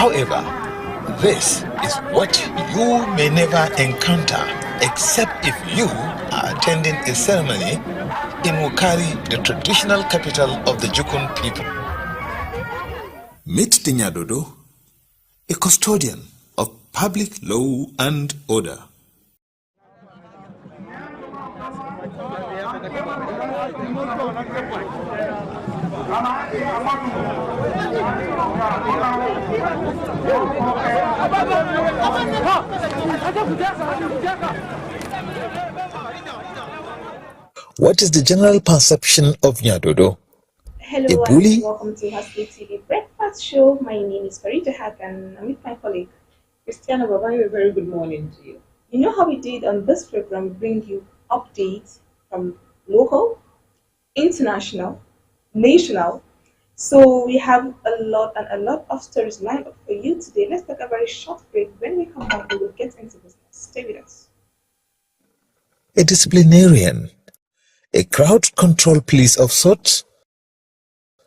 However, this is what you may never encounter except if you are attending a ceremony in Wukari, the traditional capital of the Jukun people. Meet the Nyadodo, a custodian of public law and order. What is the general perception of Nyadodo? Hello and welcome to Haske TV Breakfast Show. My name is Haske and I'm with my colleague Christiana Baba. A very good morning to you. You know how we did on this program, we bring you updates from local, international, national. So we have a lot of stories lined up for you today. Let's take a very short break. When we come back, we will get into business. Stay with us. A disciplinarian, a crowd control police of sorts?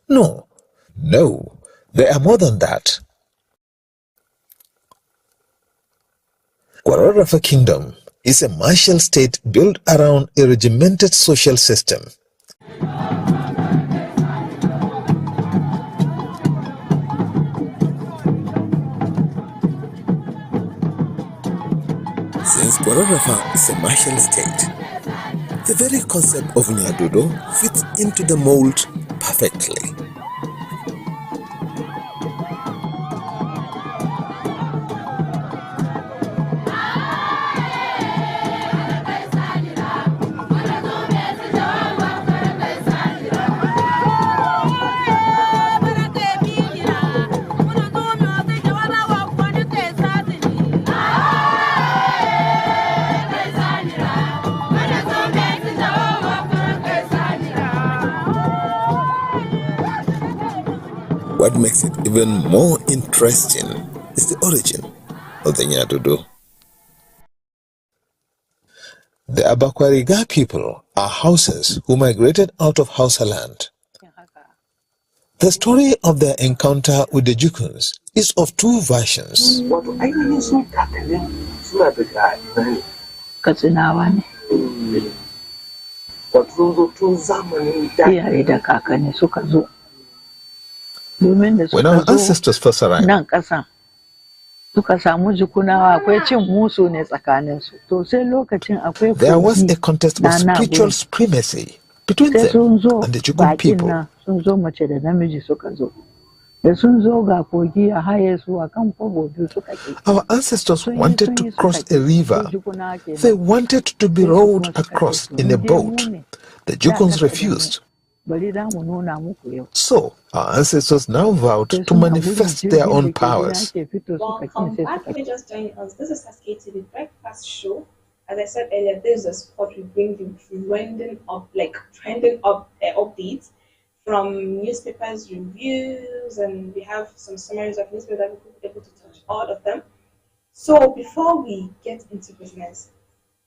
No, they are more than that. Kwararafa Kingdom is a martial state built around a regimented social system. Since Kwararafa is a martial state, the very concept of Nyadodo fits into the mold perfectly. What makes it even more interesting is the origin of the Nyadodo. The Abakwariga people are Hausas who migrated out of Hausa land. The story of their encounter with the Jukuns is of two versions. When our ancestors first arrived, there was a contest of spiritual supremacy between them and the Jukun people. Our ancestors wanted to cross a river. They wanted to be rowed across in a boat. The Jukuns refused. So, our ancestors now vowed to manifest their own powers. Welcome back. If you just joined us, this is Haske TV Breakfast Show. As I said earlier, this is a spot we bring you trending updates from newspapers, reviews, and we have some summaries of newspapers that we could be able to touch all of them. So, before we get into business,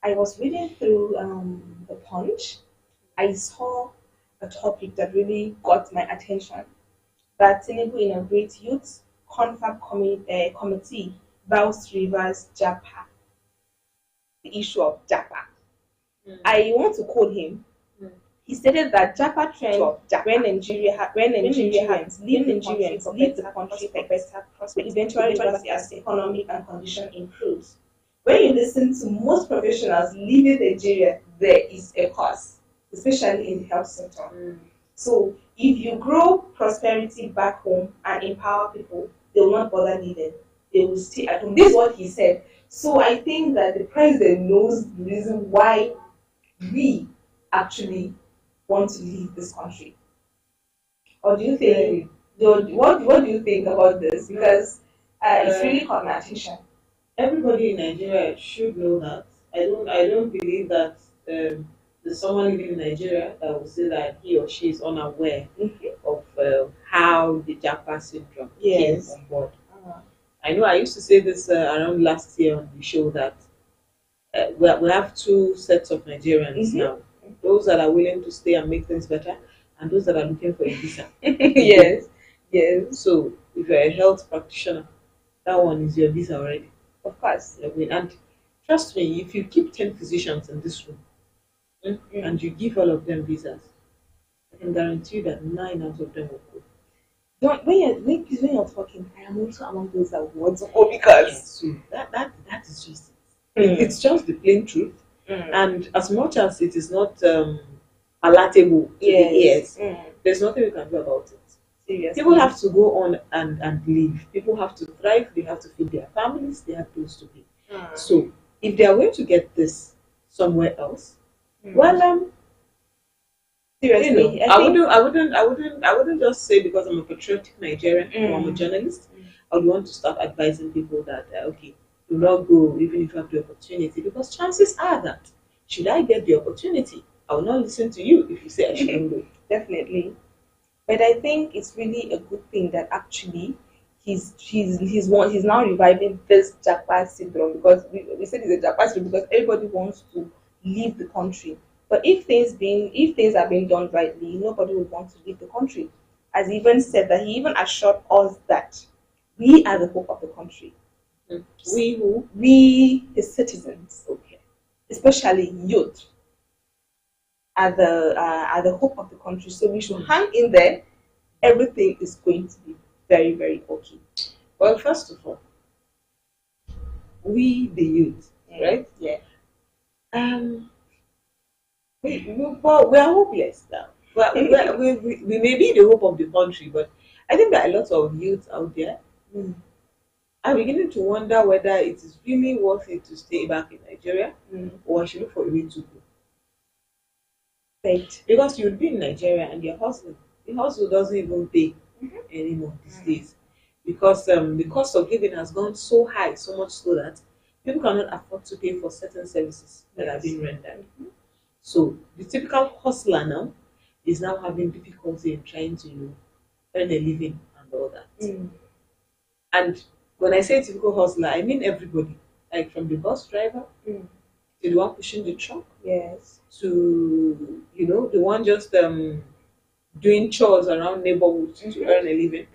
I was reading through the Punch. I saw a topic that really got my attention, that Tinubu inaugurates Youth Confab Committee vows to reverse JAPA, the issue of JAPA. I want to quote him. He stated that JAPA trend when Nigerians leave the country for better prospects, eventually reverse as the economic and condition improves. When you listen to most professionals leaving Nigeria, there is a cause, especially in the health sector. So if you grow prosperity back home and empower people, they will not bother leaving. They will stay at home. This is what he said. So I think that the president knows the reason why we actually want to leave this country. Or do you think, what do you think about this? Because it's really caught my attention. Everybody in Nigeria should know that. I don't believe that there's someone living in Nigeria that will say that he or she is unaware of how the Japa syndrome came on board. I know I used to say this around last year on the show that we have two sets of Nigerians now. Those that are willing to stay and make things better, and those that are looking for a visa. Yes. So if you're a health practitioner that one is your visa already. Of course. And trust me, if you keep 10 physicians in this room and you give all of them visas, I can guarantee you that 9 out of them will go. When you're talking, I am also among those that want to go because Yes, so that is just it. It's just the plain truth. And as much as it is not palatable to the ears, there's nothing we can do about it. Seriously. People have to go on and live. People have to thrive. They have to feed their families. They have bills to pay. So if they are going to get this somewhere else, well, seriously, I wouldn't just say because I'm a patriotic Nigerian or I'm a journalist. I would want to start advising people that okay, do not go even if you have the opportunity, because chances are that should I get the opportunity, I will not listen to you if you say I shouldn't go. Definitely. But I think it's really a good thing that actually he's now reviving this Japan syndrome, because we said it's a Japan syndrome because everybody wants to leave the country. But if things are being done rightly, nobody would want to leave the country. As he even said that he even assured us that we are the hope of the country. We who? We the citizens, Okay. especially youth, are the hope of the country. So we should hang in there. Everything is going to be very, very okay. Well, first of all, we the youth, right? Yeah. We are hopeless now. Well, we may be the hope of the country, but I think that a lot of youth out there are beginning to wonder whether it is really worth it to stay back in Nigeria or I should look for a way to go. Right. Because you'll be in Nigeria and you're hustling. The hustle doesn't even pay anymore these days. Because the cost of living has gone so high, so much so that people cannot afford to pay for certain services that are being rendered. So the typical hustler now is now having difficulty in trying to earn a living and all that. And when I say typical hustler, I mean everybody, like from the bus driver to the one pushing the truck, Yes. to the one just doing chores around neighborhoods to earn a living.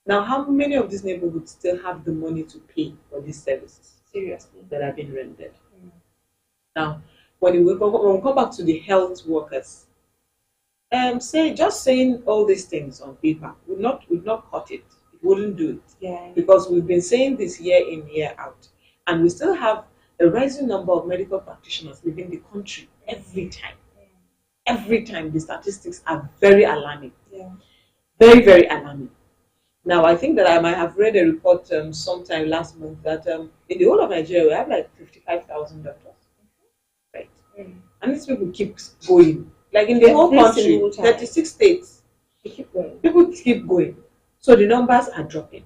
Now, how many of these neighborhoods still have the money to pay for these services Seriously. that have been rendered? Now, when we come back to the health workers, saying all these things on paper would not cut it. It wouldn't do it. Yeah. Because we've been saying this year in, year out, and we still have a rising number of medical practitioners leaving the country every time. Every time the statistics are very alarming. Yeah. Very, very alarming. Now, I think that I might have read a report sometime last month that in the whole of Nigeria, we have like 55,000 doctors. Right. And these people keep going. Like in the whole country, 36 states, They keep going. people keep going. So the numbers are dropping.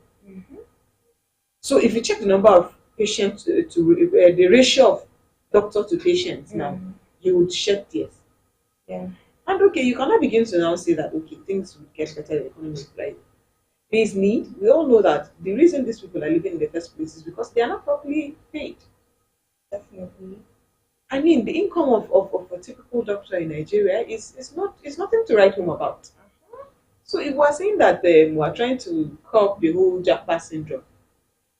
So if you check the number of patients to the ratio of doctor to patients now, you would shed tears. Yeah. And okay, you cannot begin to now say that okay, things will get better, the economy will rise. There is need. We all know that the reason these people are living in the first place is because they are not properly paid. Definitely. I mean, the income of a typical doctor in Nigeria is nothing to write home about. So if we're saying that we're trying to curb the whole Japa syndrome,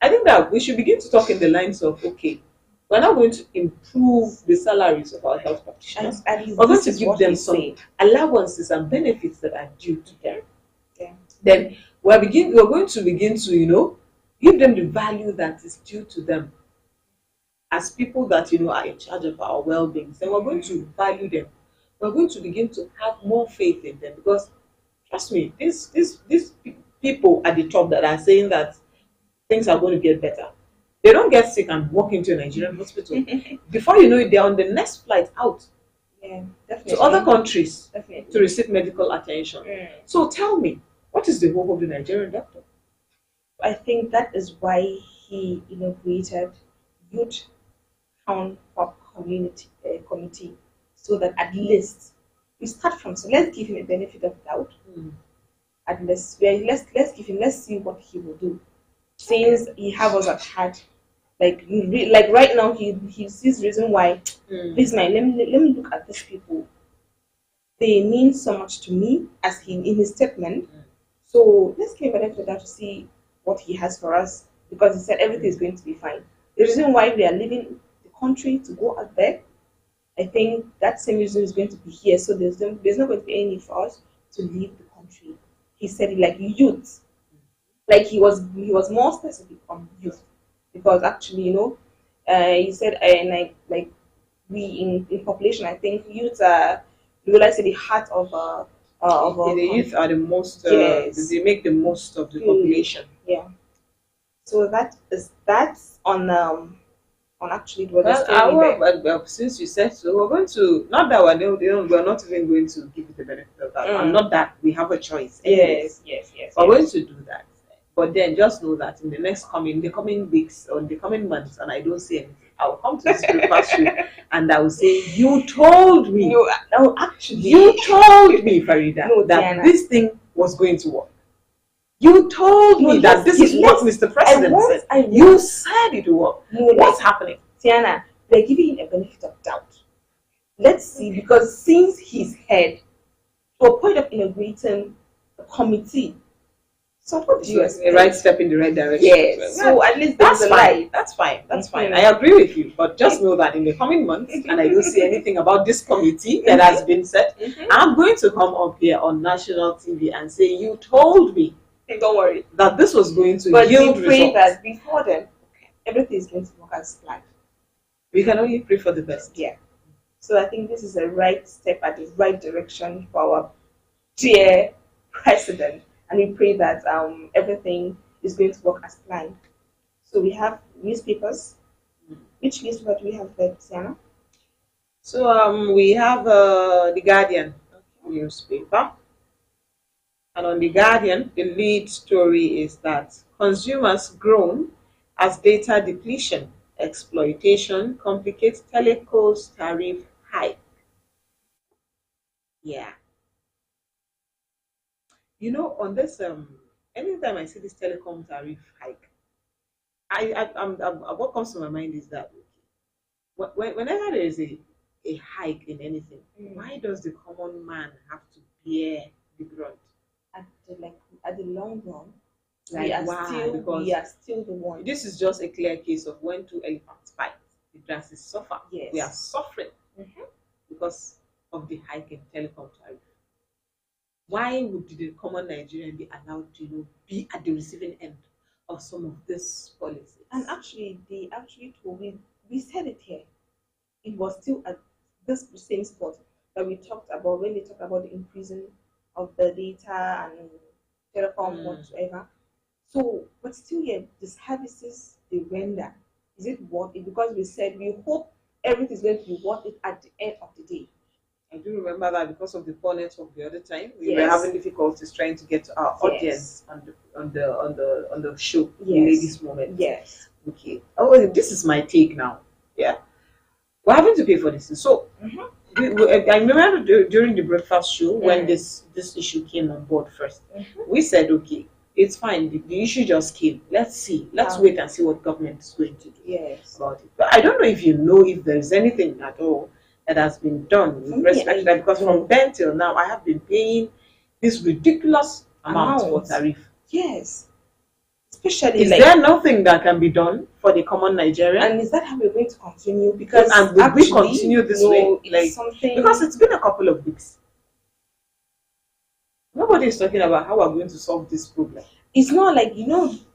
I think that we should begin to talk in the lines of okay, we're not going to improve the salaries of our health practitioners. We're going to give them some allowances and benefits that are due to them. Yeah. Then we're going to begin to give them the value that is due to them as people that are in charge of our well-being. Then we're going to value them. We're going to begin to have more faith in them, because trust me, these people at the top that are saying that things are going to get better, they don't get sick and walk into a Nigerian hospital. Before you know it, they're on the next flight out to other countries to receive medical attention. So tell me, what is the hope of the Nigerian doctor? I think that is why he inaugurated Youth Town for Committee, so that at least we start from. So let's give him a benefit of doubt. At least let's see what he will do. Since he have us at heart, like right now he sees reason why. This man, let me look at these people. They mean so much to me, as in his statement. So let's give him a benefit of doubt to see what he has for us. because he said everything is going to be fine. The reason why we are leaving the country to go out there, I think that same reason is going to be here. So there's not going to be any need for us to leave the country. He said it like youth, like he was more specific on youth, because actually, he said, like we in population, I think youth are, will I say, the heart of our The youth are the most. Yes. They make the most of the population. Yeah. So that's on actually what the Well, story there. since you said so, we're going to, not that we're not even going to give it the benefit of that, and not that we have a choice. Anyways. Yes. We're going to do that. But then just know that in the coming weeks or in the coming months, and I don't say anything, I will come to this breakfast show and I will say, you told me. No, actually, You told me, Farida, No, that Diana. this thing was going to work. You told me that this is what Mr. President said. You said it will work. No, What's happening? Tiana, they're giving him a benefit of doubt. Let's see, because since he's head to a point of inaugurating a committee, so what do you A expect? right step in the right direction. Yes. So at least That's there's a fine. light. That's fine. That's fine. Mhm. I agree with you. But just know that in the coming months, and I don't see anything about this committee that has been set, I'm going to come up here on national TV and say, you told me Hey, don't worry. that this was going to But yield we pray results. that before then, everything is going to work as planned. We can only pray for the best. Yeah. So I think this is a right step at the right direction for our dear president, and we pray that everything is going to work as planned. So we have newspapers. Which newspaper do we have there, Tiana? So we have the Guardian newspaper, and on the Guardian, the lead story is that consumers groan as data depletion, exploitation complicates teleco's tariff hike. Yeah. On this anytime I see this telecom tariff hike, what comes to my mind is that whenever there is a hike in anything, why does the common man have to bear the brunt? At the long run, Like, why? Because we are still the one. this is just a clear case of when two elephants fight, the grasses suffer. Yes. We are suffering because of the hike in telecom tariff. Why would the common Nigerian be allowed to be at the receiving end of some of these policies? And actually, they actually told me, we said it here. It was still at this same spot that we talked about when they talked about the increasing of the data and telecom whatsoever. So, but still, the services they render, is it worth it? Because we said we hope everything is going to be worth it at the end of the day. I do remember that because of the poor network the other time, we were Yes. having difficulties trying to get to our audience on the show. Yes. Ladies moment. Yes. Okay. Oh, this is my take now. Yeah. We're having to pay for this. So I remember during the breakfast show when this issue came on board first, we said, okay, it's fine. The issue just came. Let's see. Let's wait and see what government is going to do Yes. about it. But I don't know if you know if there is anything at all that has been done with respect to that, because from then till now I have been paying this ridiculous amount for tariff. Yes. Especially Is there nothing that can be done for the common Nigerian? and is that how we're going to continue? Because And will we continue this way? It's something Because it's been a couple of weeks. Nobody is talking about how we're going to solve this problem. it's not like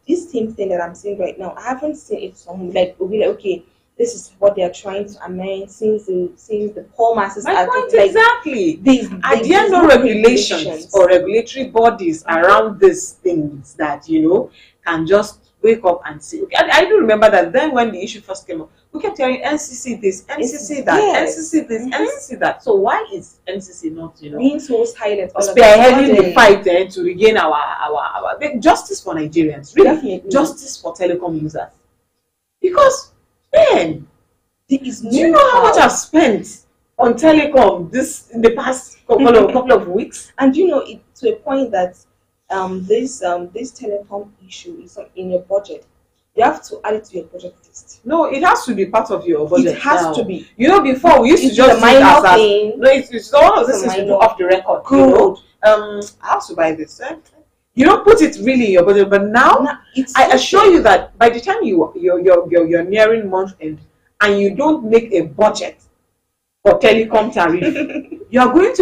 this same thing that I'm saying right now. I haven't seen it somewhere like we'll be like, okay, this is what they are trying to amend since the poor masses My are point like exactly. Are there there's no regulations or regulatory bodies Mhm. around these things that can just wake up and say? Okay, I do remember that then when the issue first came up, we kept hearing NCC this, NCC that, Yes. NCC this, Mhm. NCC that. So why is NCC not being so silent all of a spearheading the sudden? fight to regain our justice for Nigerians? Really, Definitely. justice for telecom users. Because then, There is do you know how much I've spent on telecom in the past couple of weeks? And it to a point that this telecom issue is not in your budget. You have to add it to your budget list. No, it has to be part of your budget. It has now. to be. Before we used to It's just a do it minor as thing. no, it's all of It's this a is to do minor- off the record. Good. I have to buy this. You don't put it really in your budget, but now I assure you that by the time you're nearing month end and you don't make a budget for telecom tariff, you are going to